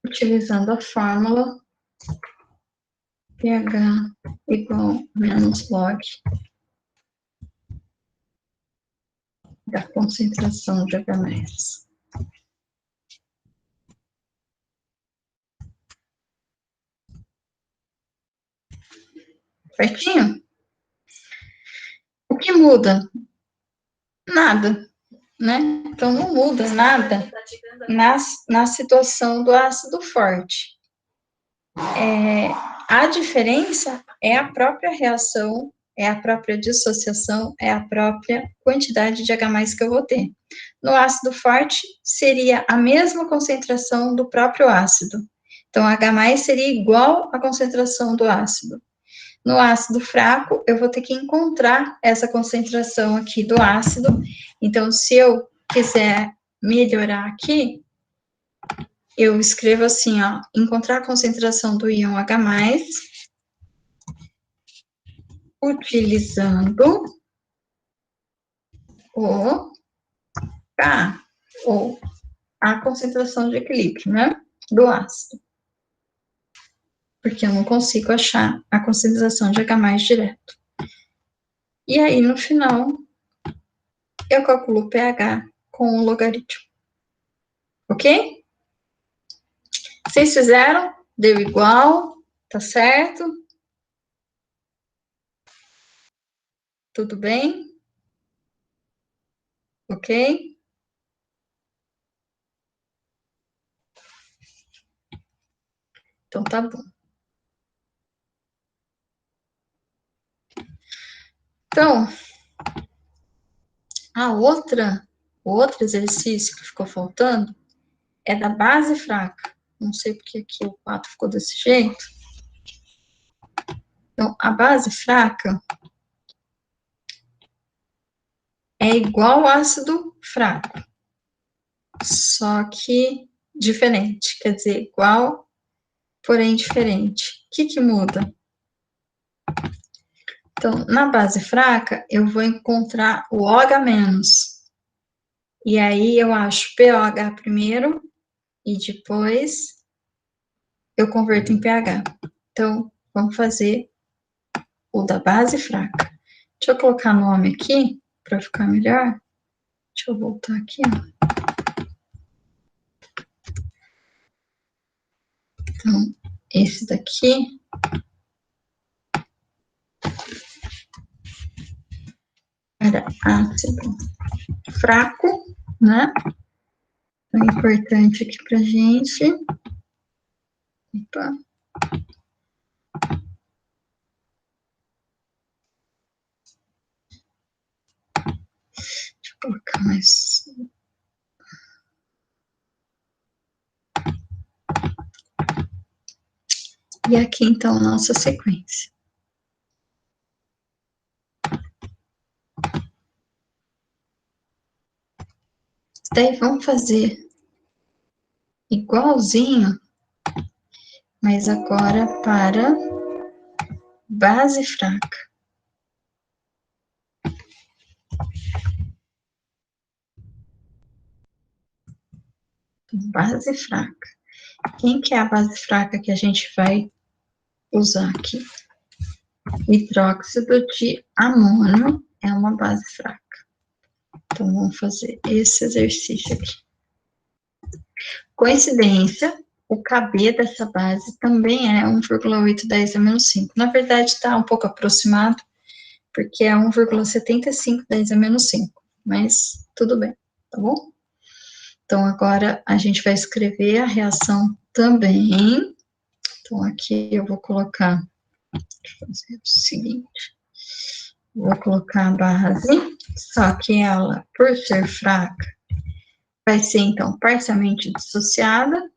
utilizando a fórmula pH igual menos log da concentração de H+. Certinho? O que muda? Nada, né? Então, não muda nada na situação do ácido forte. A diferença é a própria reação, é a própria dissociação, é a própria quantidade de H+ que eu vou ter. No ácido forte, seria a mesma concentração do próprio ácido. Então, H+ seria igual à concentração do ácido. No ácido fraco, eu vou ter que encontrar essa concentração aqui do ácido. Então, se eu quiser melhorar aqui, eu escrevo assim, ó, encontrar a concentração do íon H+, utilizando OH, ou a concentração de equilíbrio, né, do ácido. Porque eu não consigo achar a concentração de H+ direto. E aí, no final, eu calculo o pH com o logaritmo. Ok? Vocês fizeram? Deu igual? Tá certo? Tudo bem? Ok? Então tá bom. Então, o outro exercício que ficou faltando é da base fraca. Não sei porque aqui o 4 ficou desse jeito. Então, a base fraca é igual ao ácido fraco, só que diferente, quer dizer, igual, porém diferente. O que muda? Então, na base fraca, eu vou encontrar o OH-. E aí, eu acho POH primeiro, e depois eu converto em pH. Então, vamos fazer o da base fraca. Deixa eu colocar nome aqui, para ficar melhor. Deixa eu voltar aqui, ó. Então, esse daqui era ácido fraco, né? Então, é importante aqui pra gente. Opa. Deixa eu colocar mais. E aqui, então, nossa sequência. Daí, vamos fazer igualzinho, mas agora para base fraca. Base fraca. Quem que é a base fraca que a gente vai usar aqui? Hidróxido de amônio é uma base fraca. Então, vamos fazer esse exercício aqui. Coincidência, o KB dessa base também é 1,810 a menos 5. Na verdade, está um pouco aproximado, porque é 1,7510 a menos 5. Mas tudo bem, tá bom? Então, agora a gente vai escrever a reação também. Então, aqui eu vou colocar, deixa eu fazer o seguinte, vou colocar a base, só que ela, por ser fraca, vai ser, então, parcialmente dissociada.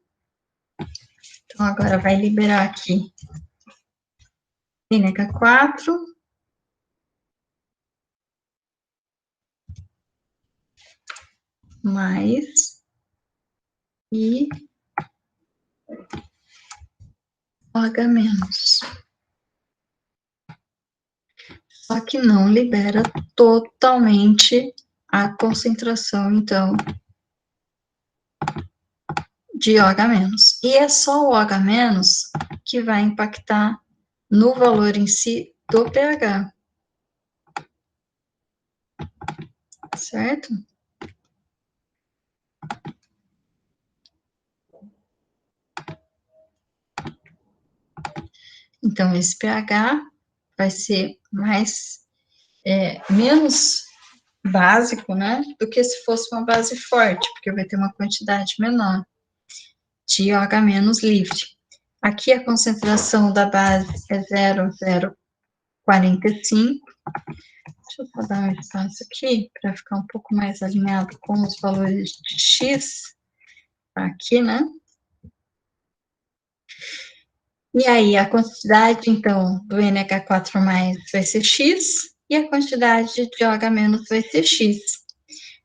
Então, agora vai liberar aqui NH4, mais, e OH-. Só que não libera totalmente a concentração, então, de OH-. E é só o OH- que vai impactar no valor em si do pH. Certo? Então, esse pH vai ser menos básico, né, do que se fosse uma base forte, porque vai ter uma quantidade menor de OH- livre. Aqui a concentração da base é 0,045. Deixa eu só dar um espaço aqui, para ficar um pouco mais alinhado com os valores de X, aqui, né? E aí, a quantidade, então, do NH4+, vai ser X, e a quantidade de OH- vai ser X.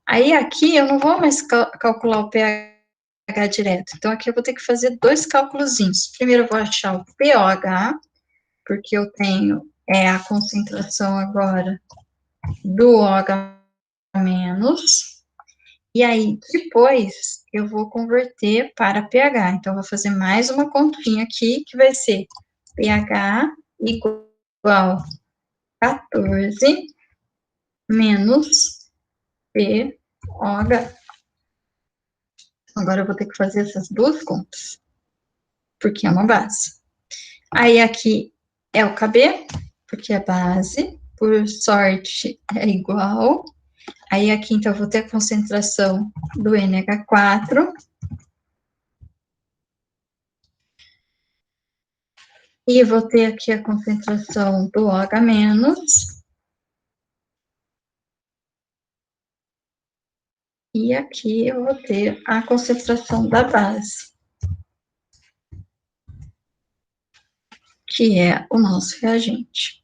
Aí, aqui, eu não vou mais calcular o pH direto. Então, aqui eu vou ter que fazer dois cálculozinhos. Primeiro, eu vou achar o pOH, porque eu tenho a concentração agora do OH+ menos, e aí depois eu vou converter para pH. Então, eu vou fazer mais uma continha aqui, que vai ser pH igual 14 menos pOH. Agora eu vou ter que fazer essas duas contas, porque é uma base. Aí aqui é o KB, porque é base, por sorte é igual. Aí aqui, então, eu vou ter a concentração do NH4. E vou ter aqui a concentração do OH-. E aqui eu vou ter a concentração da base, que é o nosso reagente.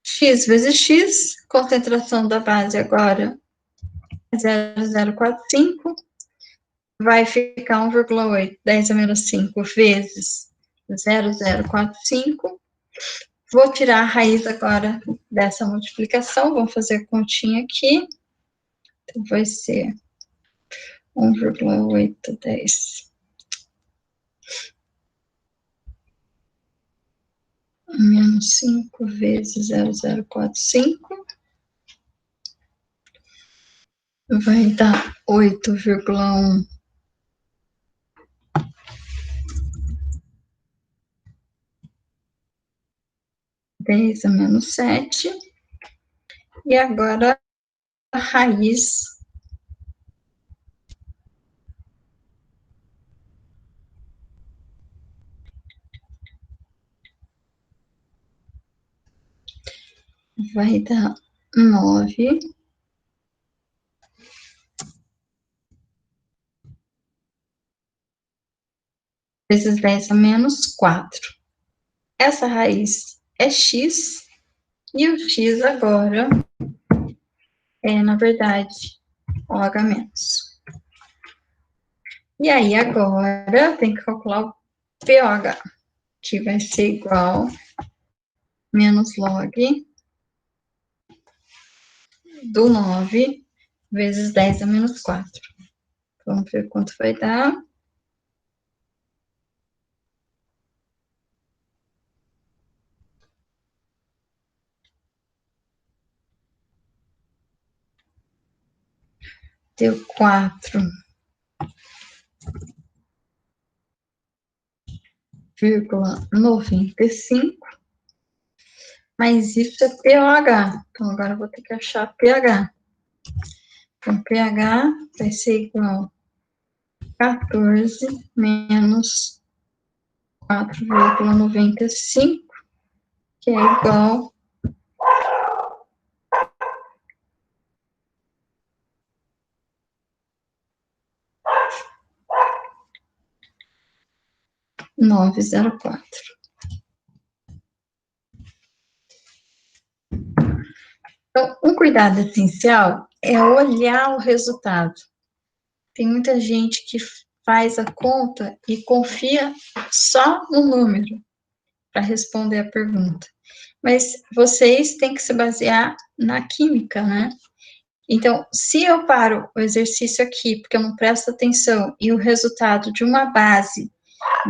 X vezes X, concentração da base agora é 0,045, vai ficar 1,8, 10 a menos 5 vezes 0,045. Vou tirar a raiz agora dessa multiplicação, vamos fazer a continha aqui. Então, vai ser 1,810 menos 5 vezes 0,045 vai dar 8,1 10 a menos 7. E agora a raiz vai dar 9 vezes 10 a menos 4. Essa raiz é x, e o x agora é, na verdade, OH-. E aí, agora, tem que calcular o pOH, que vai ser igual menos log do 9 vezes 10 a menos 4. Vamos ver quanto vai dar. Deu 4,95, mas isso é pOH. Então, agora eu vou ter que achar pH. Então, pH vai ser igual a 14 menos 4,95, que é igual a 9,04. Então, um cuidado essencial é olhar o resultado. Tem muita gente que faz a conta e confia só no número para responder a pergunta. Mas vocês têm que se basear na química, né? Então, se eu paro o exercício aqui, porque eu não presto atenção, e o resultado de uma base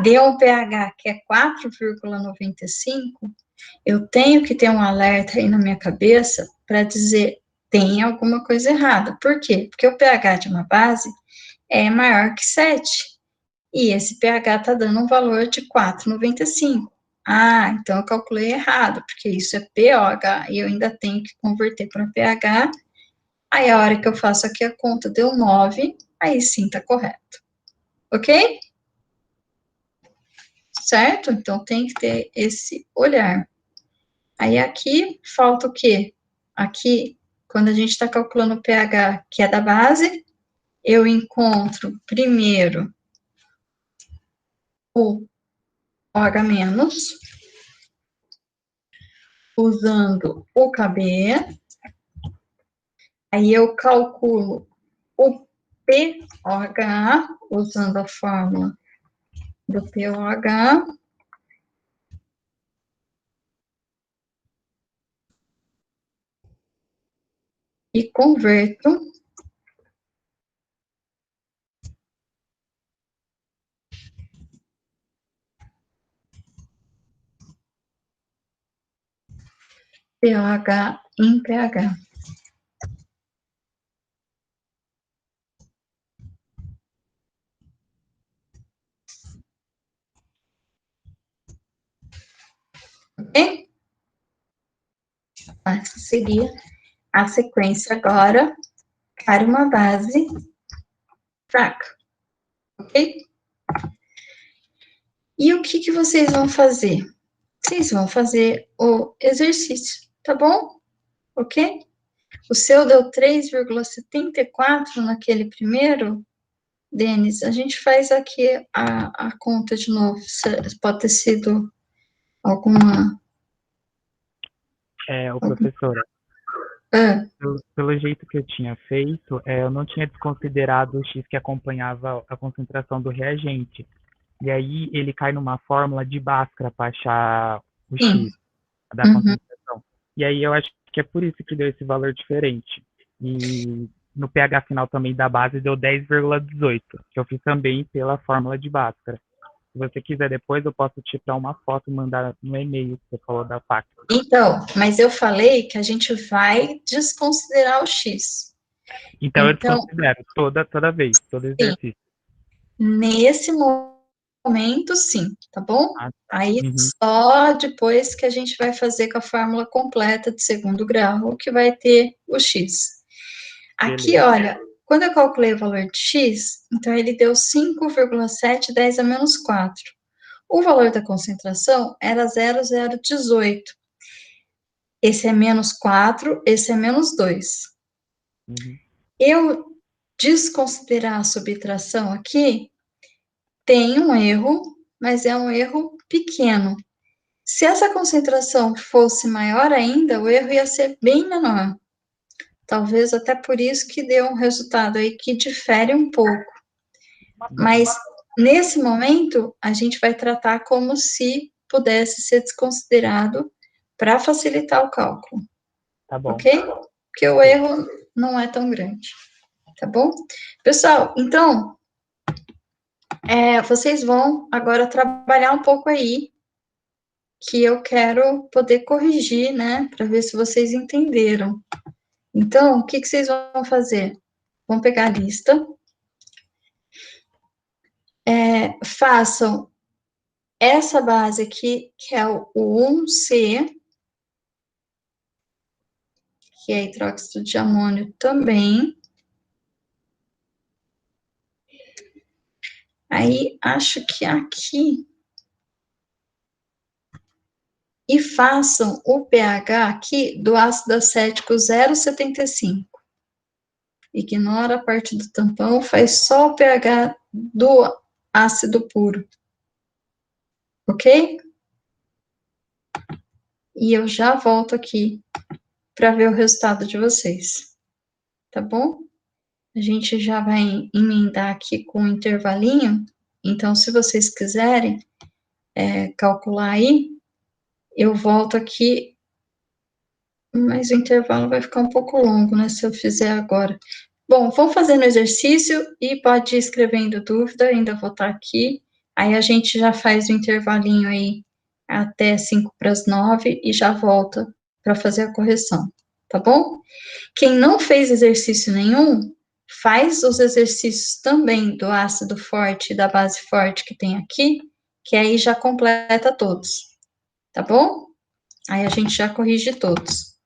deu um pH que é 4,95, eu tenho que ter um alerta aí na minha cabeça para dizer, tem alguma coisa errada. Por quê? Porque o pH de uma base é maior que 7, e esse pH está dando um valor de 4,95. Ah, então eu calculei errado, porque isso é pOH, e eu ainda tenho que converter para pH. Aí a hora que eu faço aqui a conta deu 9, aí sim está correto. Ok? Certo? Então tem que ter esse olhar. Aí aqui falta o quê? Aqui, quando a gente está calculando o pH, que é da base, eu encontro primeiro o OH-, usando o KB. Aí eu calculo o pOH, usando a fórmula do pOH. e converto pH em pH. Ok? Essa seria a sequência agora para uma base fraca. Ok? E o que vocês vão fazer? Vocês vão fazer o exercício, tá bom? Ok? O seu deu 3,74 naquele primeiro, Denis. A gente faz aqui a conta de novo. Pode ter sido alguma... Ô, professora, pelo jeito que eu tinha feito, eu não tinha desconsiderado o X que acompanhava a concentração do reagente. E aí ele cai numa fórmula de Bhaskara para achar o Sim. X da concentração. E aí eu acho que é por isso que deu esse valor diferente. E no pH final também da base deu 10,18, que eu fiz também pela fórmula de Bhaskara. Se você quiser depois, eu posso tirar uma foto e mandar no e-mail que você falou da faca. Então, mas eu falei que a gente vai desconsiderar o X. Então eu desconsidero toda vez, todo exercício. Nesse momento, sim, tá bom? Aí, Uhum. só depois que a gente vai fazer com a fórmula completa de segundo grau, que vai ter o X. Aqui, Beleza. olha, quando eu calculei o valor de X, então ele deu 5,710 a menos 4. O valor da concentração era 0,018. Esse é menos 4, esse é menos 2. Uhum. Eu desconsiderar a subtração aqui, tem um erro, mas é um erro pequeno. Se essa concentração fosse maior ainda, o erro ia ser bem menor. Talvez até por isso que deu um resultado aí que difere um pouco. Mas, nesse momento, a gente vai tratar como se pudesse ser desconsiderado para facilitar o cálculo. Tá bom. Ok? Porque o erro não é tão grande. Tá bom? Pessoal, então, vocês vão agora trabalhar um pouco aí, que eu quero poder corrigir, né, para ver se vocês entenderam. Então, o que vocês vão fazer? Vão pegar a lista, façam essa base aqui, que é o 1C, que é hidróxido de amônio também. Aí, acho que aqui... E façam o pH aqui do ácido acético 0,75. Ignora a parte do tampão, faz só o pH do ácido puro. Ok? E eu já volto aqui para ver o resultado de vocês. Tá bom? A gente já vai emendar aqui com um intervalinho. Então, se vocês quiserem calcular aí, eu volto aqui, mas o intervalo vai ficar um pouco longo, né, se eu fizer agora. Bom, vamos fazendo o exercício e pode ir escrevendo dúvida, ainda vou estar aqui. Aí a gente já faz o intervalinho aí até 8:55 e já volta para fazer a correção, tá bom? Quem não fez exercício nenhum, faz os exercícios também do ácido forte e da base forte que tem aqui, que aí já completa todos, tá bom? Aí a gente já corrige todos,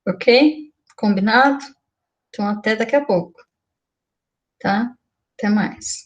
ok? Combinado? Então, até daqui a pouco, tá? Até mais.